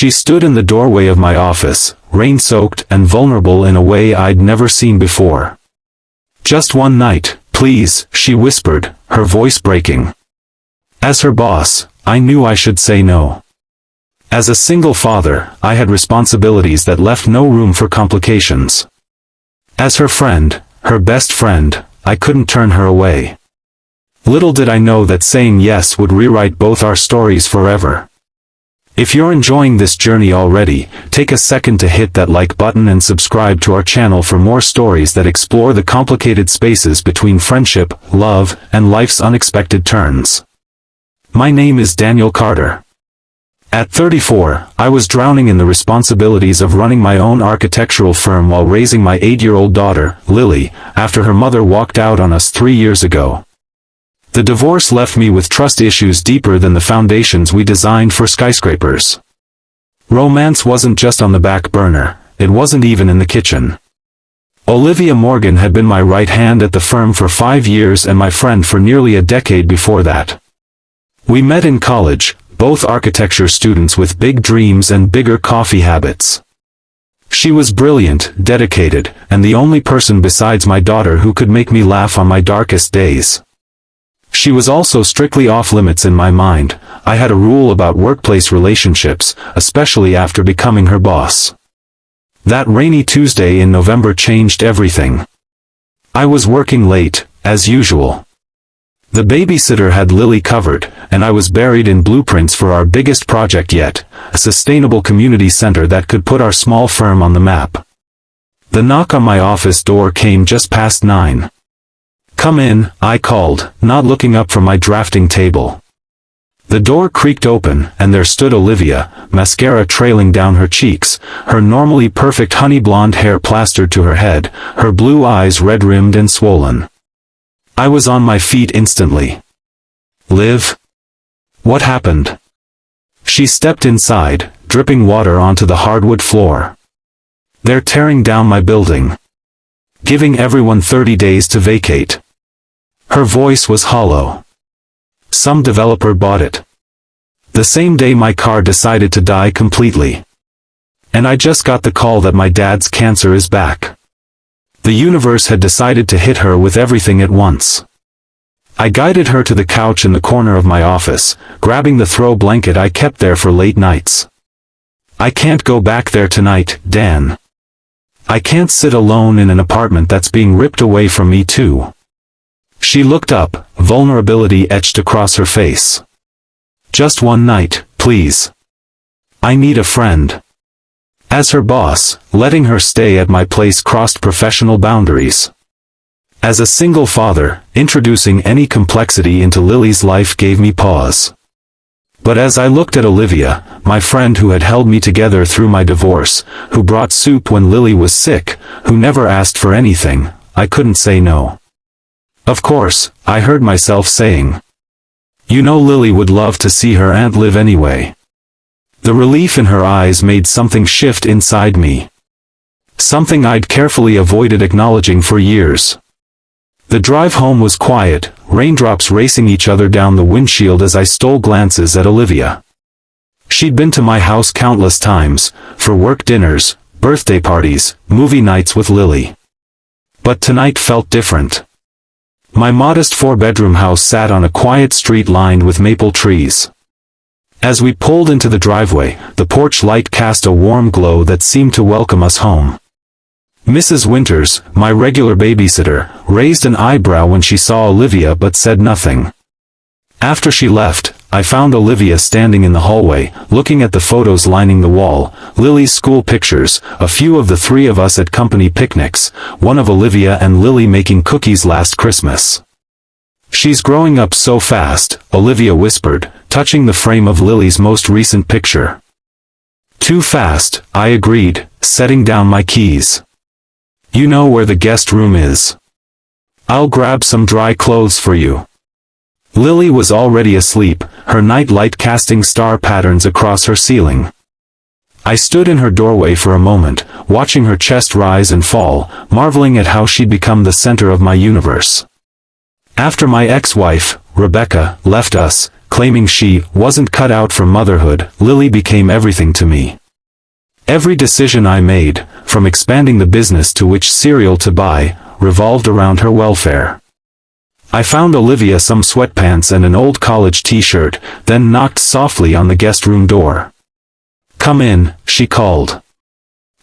She stood in the doorway of my office, rain-soaked and vulnerable in a way I'd never seen before. "Just one night, please," she whispered, her voice breaking. As her boss, I knew I should say no. As a single father, I had responsibilities that left no room for complications. As her friend, her best friend, I couldn't turn her away. Little did I know that saying yes would rewrite both our stories forever. If you're enjoying this journey already, take a second to hit that like button and subscribe to our channel for more stories that explore the complicated spaces between friendship, love, and life's unexpected turns. My name is Daniel Carter. At 34, I was drowning in the responsibilities of running my own architectural firm while raising my 8-year-old daughter, Lily, after her mother walked out on us 3 years ago. The divorce left me with trust issues deeper than the foundations we designed for skyscrapers. Romance wasn't just on the back burner, it wasn't even in the kitchen. Olivia Morgan had been my right hand at the firm for 5 years and my friend for nearly a decade before that. We met in college, both architecture students with big dreams and bigger coffee habits. She was brilliant, dedicated, and the only person besides my daughter who could make me laugh on my darkest days. She was also strictly off-limits in my mind. I had a rule about workplace relationships, especially after becoming her boss. That rainy Tuesday in November changed everything. I was working late, as usual. The babysitter had Lily covered, and I was buried in blueprints for our biggest project yet, a sustainable community center that could put our small firm on the map. The knock on my office door came just past 9. "Come in," I called, not looking up from my drafting table. The door creaked open, and there stood Olivia, mascara trailing down her cheeks, her normally perfect honey blonde hair plastered to her head, her blue eyes red-rimmed and swollen. I was on my feet instantly. "Liv? What happened?" She stepped inside, dripping water onto the hardwood floor. "They're tearing down my building. Giving everyone 30 days to vacate." Her voice was hollow. "Some developer bought it. The same day my car decided to die completely. And I just got the call that my dad's cancer is back." The universe had decided to hit her with everything at once. I guided her to the couch in the corner of my office, grabbing the throw blanket I kept there for late nights. "I can't go back there tonight, Dan. I can't sit alone in an apartment that's being ripped away from me too." She looked up, vulnerability etched across her face. "Just one night, please. I need a friend." As her boss, letting her stay at my place crossed professional boundaries. As a single father, introducing any complexity into Lily's life gave me pause. But as I looked at Olivia, my friend who had held me together through my divorce, who brought soup when Lily was sick, who never asked for anything, I couldn't say no. Of course, I heard myself saying, "You know Lily would love to see her aunt Liv anyway." The relief in her eyes made something shift inside me. Something I'd carefully avoided acknowledging for years. The drive home was quiet, raindrops racing each other down the windshield as I stole glances at Olivia. She'd been to my house countless times, for work dinners, birthday parties, movie nights with Lily. But tonight felt different. My modest 4-bedroom house sat on a quiet street lined with maple trees. As we pulled into the driveway, the porch light cast a warm glow that seemed to welcome us home. Mrs. Winters, my regular babysitter, raised an eyebrow when she saw Olivia but said nothing. After she left, I found Olivia standing in the hallway, looking at the photos lining the wall, Lily's school pictures, a few of the 3 of us at company picnics, one of Olivia and Lily making cookies last Christmas. "She's growing up so fast," Olivia whispered, touching the frame of Lily's most recent picture. "Too fast," I agreed, setting down my keys. "You know where the guest room is. I'll grab some dry clothes for you." Lily was already asleep, her night light casting star patterns across her ceiling. I stood in her doorway for a moment, watching her chest rise and fall, marveling at how she'd become the center of my universe. After my ex-wife, Rebecca, left us, claiming she wasn't cut out for motherhood. Lily became everything to me. Every decision I made, from expanding the business to which cereal to buy, revolved around her welfare. I found Olivia some sweatpants and an old college t-shirt, then knocked softly on the guest room door. "Come in," she called.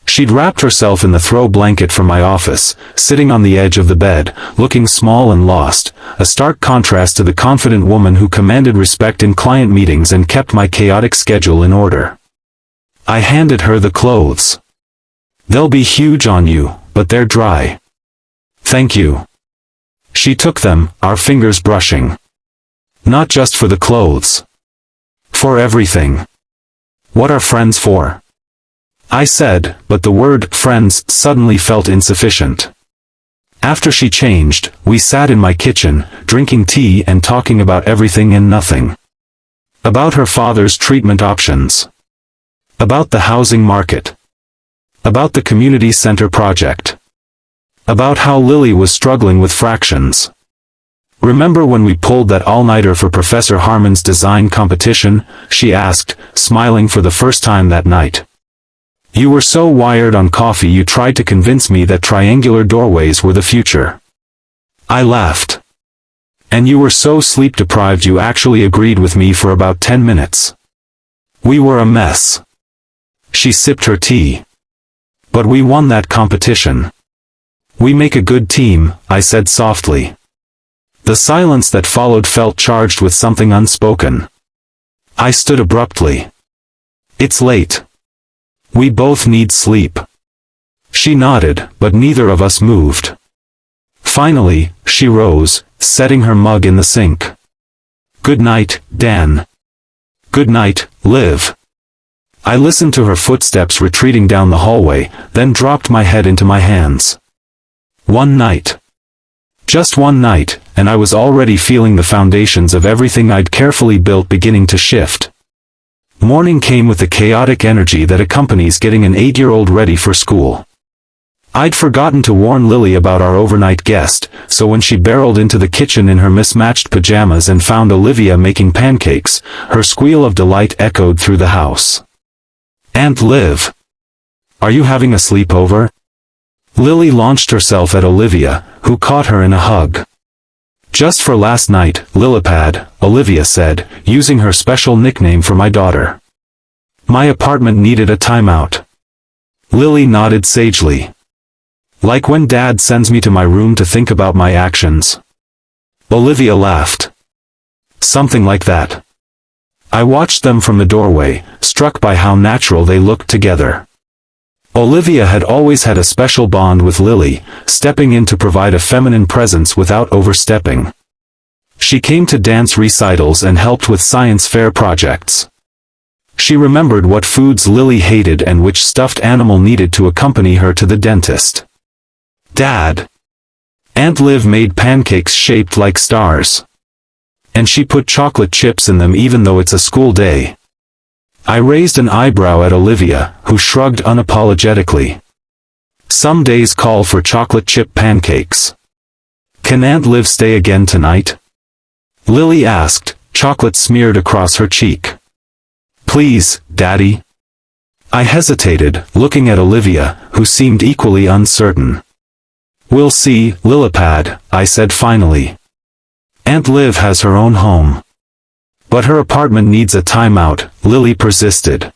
She'd wrapped herself in the throw blanket from my office, sitting on the edge of the bed, looking small and lost, a stark contrast to the confident woman who commanded respect in client meetings and kept my chaotic schedule in order. I handed her the clothes. "They'll be huge on you, but they're dry." "Thank you." She took them, our fingers brushing. "Not just for the clothes. For everything. What are friends for?" I said, but the word friends suddenly felt insufficient. After she changed, we sat in my kitchen, drinking tea and talking about everything and nothing. About her father's treatment options. About the housing market. About the community center project. About how Lily was struggling with fractions. "Remember when we pulled that all-nighter for Professor Harmon's design competition?" she asked, smiling for the first time that night. "You were so wired on coffee you tried to convince me that triangular doorways were the future." I laughed. "And you were so sleep-deprived you actually agreed with me for about 10 minutes. We were a mess." She sipped her tea. "But we won that competition. We make a good team," I said softly. The silence that followed felt charged with something unspoken. I stood abruptly. "It's late. We both need sleep." She nodded, but neither of us moved. Finally, she rose, setting her mug in the sink. "Good night, Dan." "Good night, Liv." I listened to her footsteps retreating down the hallway, then dropped my head into my hands. One night. Just one night, and I was already feeling the foundations of everything I'd carefully built beginning to shift. Morning came with the chaotic energy that accompanies getting an 8-year-old ready for school. I'd forgotten to warn Lily about our overnight guest, so when she barreled into the kitchen in her mismatched pajamas and found Olivia making pancakes, her squeal of delight echoed through the house. "Aunt Liv! Are you having a sleepover?" Lily launched herself at Olivia, who caught her in a hug. "Just for last night, Lilipad," Olivia said, using her special nickname for my daughter. "My apartment needed a timeout." Lily nodded sagely. "Like when Dad sends me to my room to think about my actions." Olivia laughed. "Something like that." I watched them from the doorway, struck by how natural they looked together. Olivia had always had a special bond with Lily, stepping in to provide a feminine presence without overstepping. She came to dance recitals and helped with science fair projects. She remembered what foods Lily hated and which stuffed animal needed to accompany her to the dentist. "Dad." Aunt Liv made pancakes shaped like stars. "And she put chocolate chips in them even though it's a school day." I raised an eyebrow at Olivia, who shrugged unapologetically. "Some days call for chocolate chip pancakes." "Can Aunt Liv stay again tonight?" Lily asked, chocolate smeared across her cheek. "Please, Daddy." I hesitated, looking at Olivia, who seemed equally uncertain. "We'll see, Lilipad," I said finally. "Aunt Liv has her own home." "But her apartment needs a timeout," Lily persisted.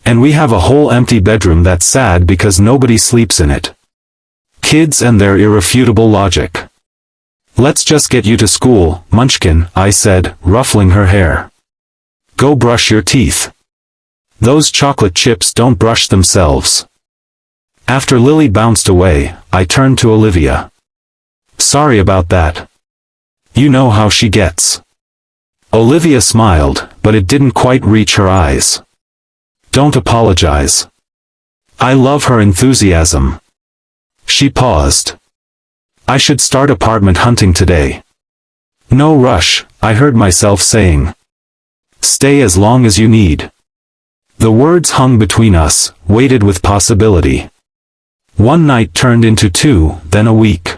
"And we have a whole empty bedroom that's sad because nobody sleeps in it." Kids and their irrefutable logic. "Let's just get you to school, Munchkin," I said, ruffling her hair. "Go brush your teeth. Those chocolate chips don't brush themselves." After Lily bounced away, I turned to Olivia. "Sorry about that. You know how she gets." Olivia smiled, but it didn't quite reach her eyes. "Don't apologize. I love her enthusiasm." She paused. "I should start apartment hunting today." "No rush," I heard myself saying. "Stay as long as you need." The words hung between us, weighted with possibility. One night turned into 2, then a week.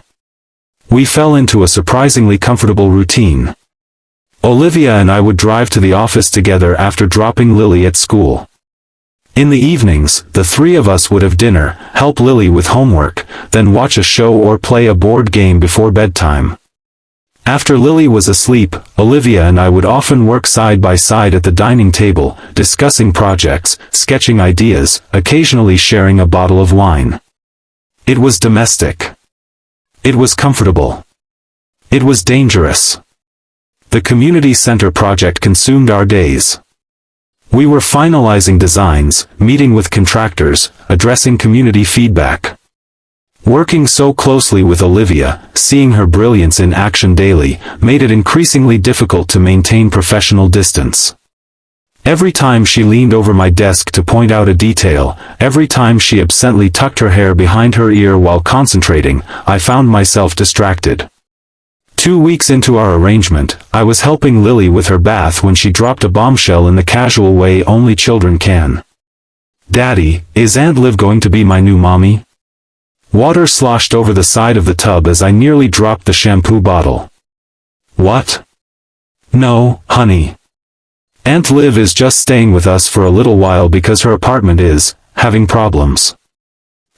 We fell into a surprisingly comfortable routine. Olivia and I would drive to the office together after dropping Lily at school. In the evenings, the three of us would have dinner, help Lily with homework, then watch a show or play a board game before bedtime. After Lily was asleep, Olivia and I would often work side by side at the dining table, discussing projects, sketching ideas, occasionally sharing a bottle of wine. It was domestic. It was comfortable. It was dangerous. The community center project consumed our days. We were finalizing designs, meeting with contractors, addressing community feedback. Working so closely with Olivia, seeing her brilliance in action daily, made it increasingly difficult to maintain professional distance. Every time she leaned over my desk to point out a detail, every time she absently tucked her hair behind her ear while concentrating, I found myself distracted. 2 weeks into our arrangement, I was helping Lily with her bath when she dropped a bombshell in the casual way only children can. "Daddy, is Aunt Liv going to be my new mommy?" Water sloshed over the side of the tub as I nearly dropped the shampoo bottle. "What?" "No, honey. Aunt Liv is just staying with us for a little while because her apartment is having problems."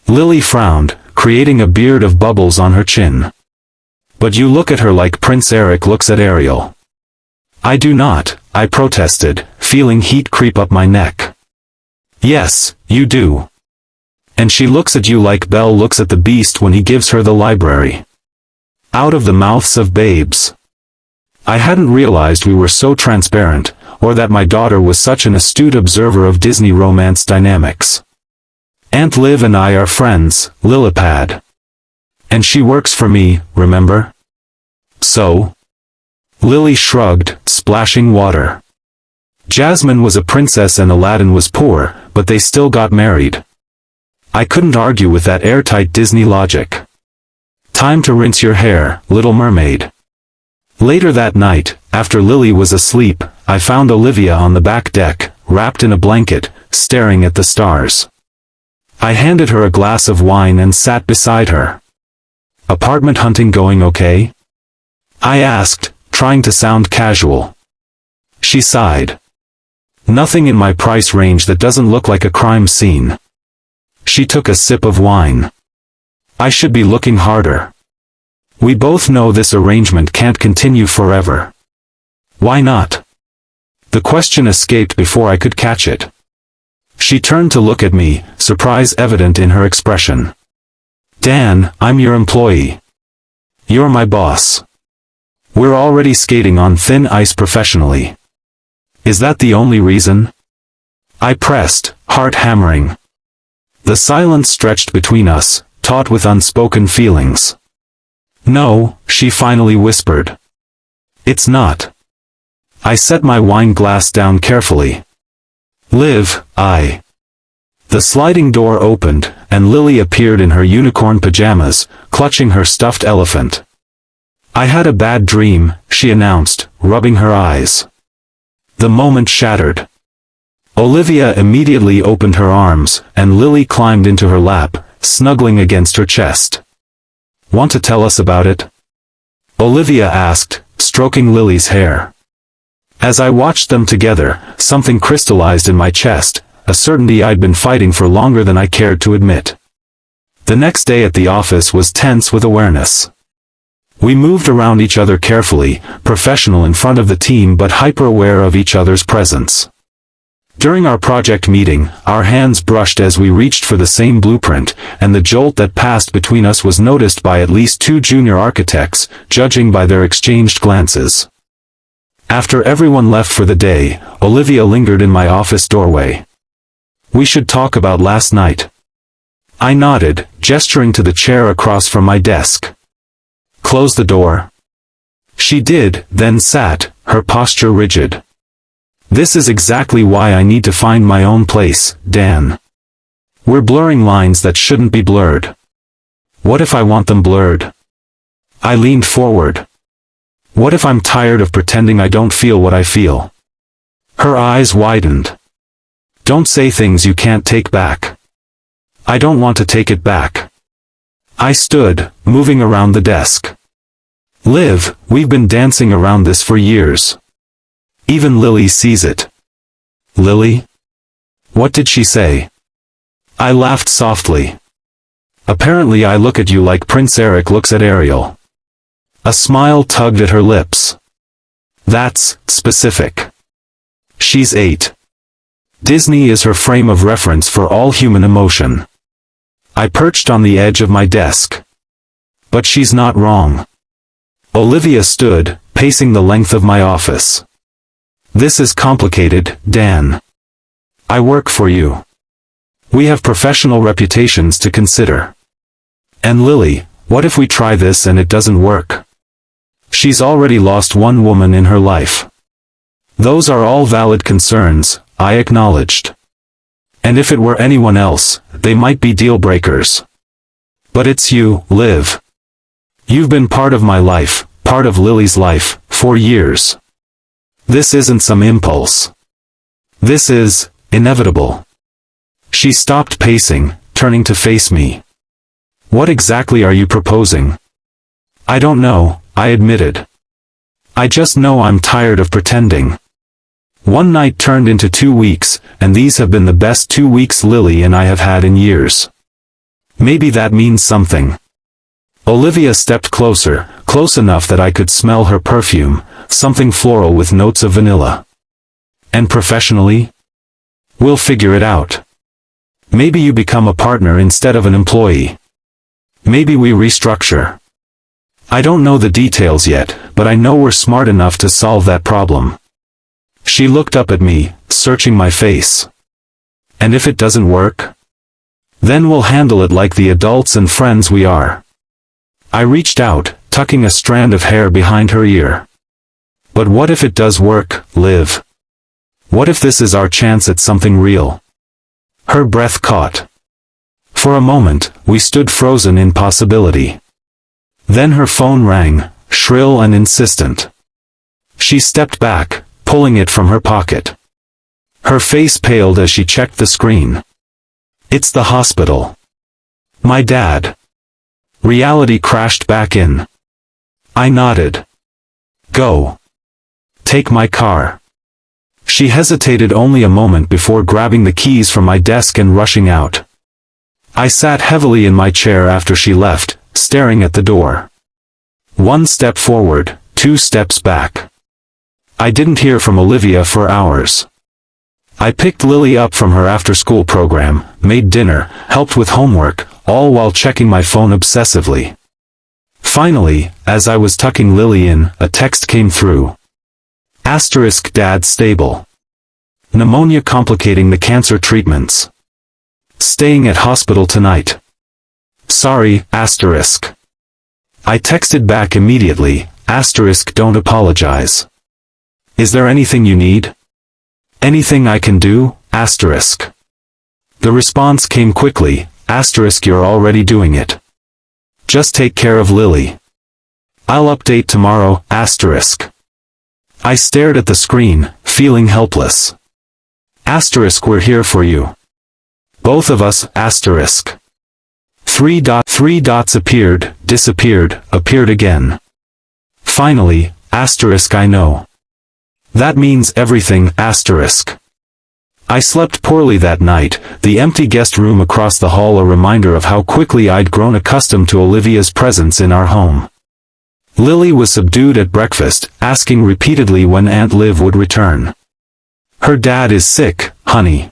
Lily frowned, creating a beard of bubbles on her chin. "But you look at her like Prince Eric looks at Ariel." "I do not," I protested, feeling heat creep up my neck. "Yes, you do. And she looks at you like Belle looks at the beast when he gives her the library." Out of the mouths of babes. I hadn't realized we were so transparent, or that my daughter was such an astute observer of Disney romance dynamics. "Aunt Liv and I are friends, Lilipad. And she works for me, remember?" "So?" Lily shrugged, splashing water. "Jasmine was a princess and Aladdin was poor, but they still got married." I couldn't argue with that airtight Disney logic. "Time to rinse your hair, Little Mermaid." Later that night, after Lily was asleep, I found Olivia on the back deck, wrapped in a blanket, staring at the stars. I handed her a glass of wine and sat beside her. "Apartment hunting going okay?" I asked, trying to sound casual. She sighed. "Nothing in my price range that doesn't look like a crime scene." She took a sip of wine. "I should be looking harder. We both know this arrangement can't continue forever." "Why not?" The question escaped before I could catch it. She turned to look at me, surprise evident in her expression. "Dan, I'm your employee. You're my boss. We're already skating on thin ice professionally. Is that the only reason?" I pressed, heart hammering. The silence stretched between us, taut with unspoken feelings. "No," she finally whispered. "It's not." I set my wine glass down carefully. "Liv, I..." The sliding door opened, and Lily appeared in her unicorn pajamas, clutching her stuffed elephant. "I had a bad dream," she announced, rubbing her eyes. The moment shattered. Olivia immediately opened her arms, and Lily climbed into her lap, snuggling against her chest. "Want to tell us about it?" Olivia asked, stroking Lily's hair. As I watched them together, something crystallized in my chest, a certainty I'd been fighting for longer than I cared to admit. The next day at the office was tense with awareness. We moved around each other carefully, professional in front of the team but hyper-aware of each other's presence. During our project meeting, our hands brushed as we reached for the same blueprint, and the jolt that passed between us was noticed by at least 2 junior architects, judging by their exchanged glances. After everyone left for the day, Olivia lingered in my office doorway. "We should talk about last night." I nodded, gesturing to the chair across from my desk. "Close the door." She did, then sat, her posture rigid. "This is exactly why I need to find my own place, Dan. We're blurring lines that shouldn't be blurred." "What if I want them blurred?" I leaned forward. "What if I'm tired of pretending I don't feel what I feel?" Her eyes widened. "Don't say things you can't take back." "I don't want to take it back." I stood, moving around the desk. "Liv, we've been dancing around this for years. Even Lily sees it. Lily? What did she say? I laughed softly. Apparently I look at you like Prince Eric looks at Ariel. A smile tugged at her lips. That's specific. She's 8. Disney is her frame of reference for all human emotion. I perched on the edge of my desk. But she's not wrong. Olivia stood, pacing the length of my office. This is complicated, Dan. I work for you. We have professional reputations to consider. And Lily, what if we try this and it doesn't work? She's already lost one woman in her life. Those are all valid concerns, I acknowledged. And if it were anyone else, they might be deal breakers. But it's you, Liv. You've been part of my life, part of Lily's life, for years. This isn't some impulse. This is inevitable. She stopped pacing, turning to face me. What exactly are you proposing? I don't know, I admitted. I just know I'm tired of pretending. One night turned into 2 weeks, and these have been the best 2 weeks Lily and I have had in years. Maybe that means something. Olivia stepped closer, close enough that I could smell her perfume, something floral with notes of vanilla. And professionally? We'll figure it out. Maybe you become a partner instead of an employee. Maybe we restructure. I don't know the details yet, but I know we're smart enough to solve that problem. She looked up at me, searching my face. And if it doesn't work? Then we'll handle it like the adults and friends we are. I reached out, tucking a strand of hair behind her ear. But what if it does work, Liv? What if this is our chance at something real? Her breath caught. For a moment, we stood frozen in possibility. Then her phone rang, shrill and insistent. She stepped back, pulling it from her pocket. Her face paled as she checked the screen. It's the hospital. My dad. Reality crashed back in. I nodded. Go. Take my car. She hesitated only a moment before grabbing the keys from my desk and rushing out. I sat heavily in my chair after she left, staring at the door. 1 step forward, 2 steps back. I didn't hear from Olivia for hours. I picked Lily up from her after-school program, made dinner, helped with homework, all while checking my phone obsessively. Finally, as I was tucking Lily in, a text came through. Asterisk dad stable. Pneumonia complicating the cancer treatments. Staying at hospital tonight. Sorry, asterisk. I texted back immediately, asterisk don't apologize. Is there anything you need? Anything I can do, asterisk. The response came quickly, asterisk you're already doing it. Just take care of Lily. I'll update tomorrow, asterisk. I stared at the screen, feeling helpless. Asterisk we're here for you. Both of us, asterisk. 3 dots appeared, disappeared, appeared again. Finally, asterisk I know. That means everything, asterisk. I slept poorly that night, the empty guest room across the hall a reminder of how quickly I'd grown accustomed to Olivia's presence in our home. Lily was subdued at breakfast, asking repeatedly when Aunt Liv would return. Her dad is sick, honey.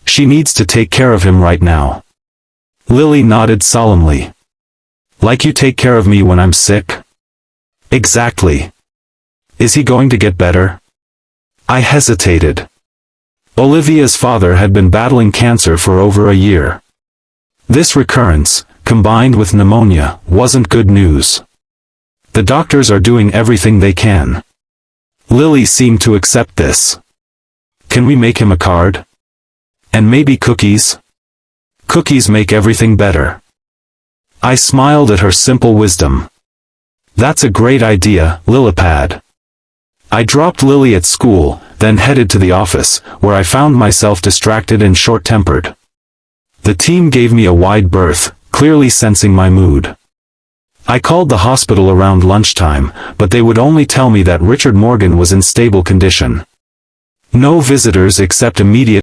She needs to take care of him right now. Lily nodded solemnly. Like you take care of me when I'm sick? Exactly. Is he going to get better? I hesitated. Olivia's father had been battling cancer for over a year. This recurrence, combined with pneumonia, wasn't good news. The doctors are doing everything they can. Lily seemed to accept this. Can we make him a card? And maybe cookies? Cookies make everything better. I smiled at her simple wisdom. That's a great idea, Lilipad. I dropped Lily at school, then headed to the office, where I found myself distracted and short-tempered. The team gave me a wide berth, clearly sensing my mood. I called the hospital around lunchtime, but they would only tell me that Richard Morgan was in stable condition. No visitors except immediate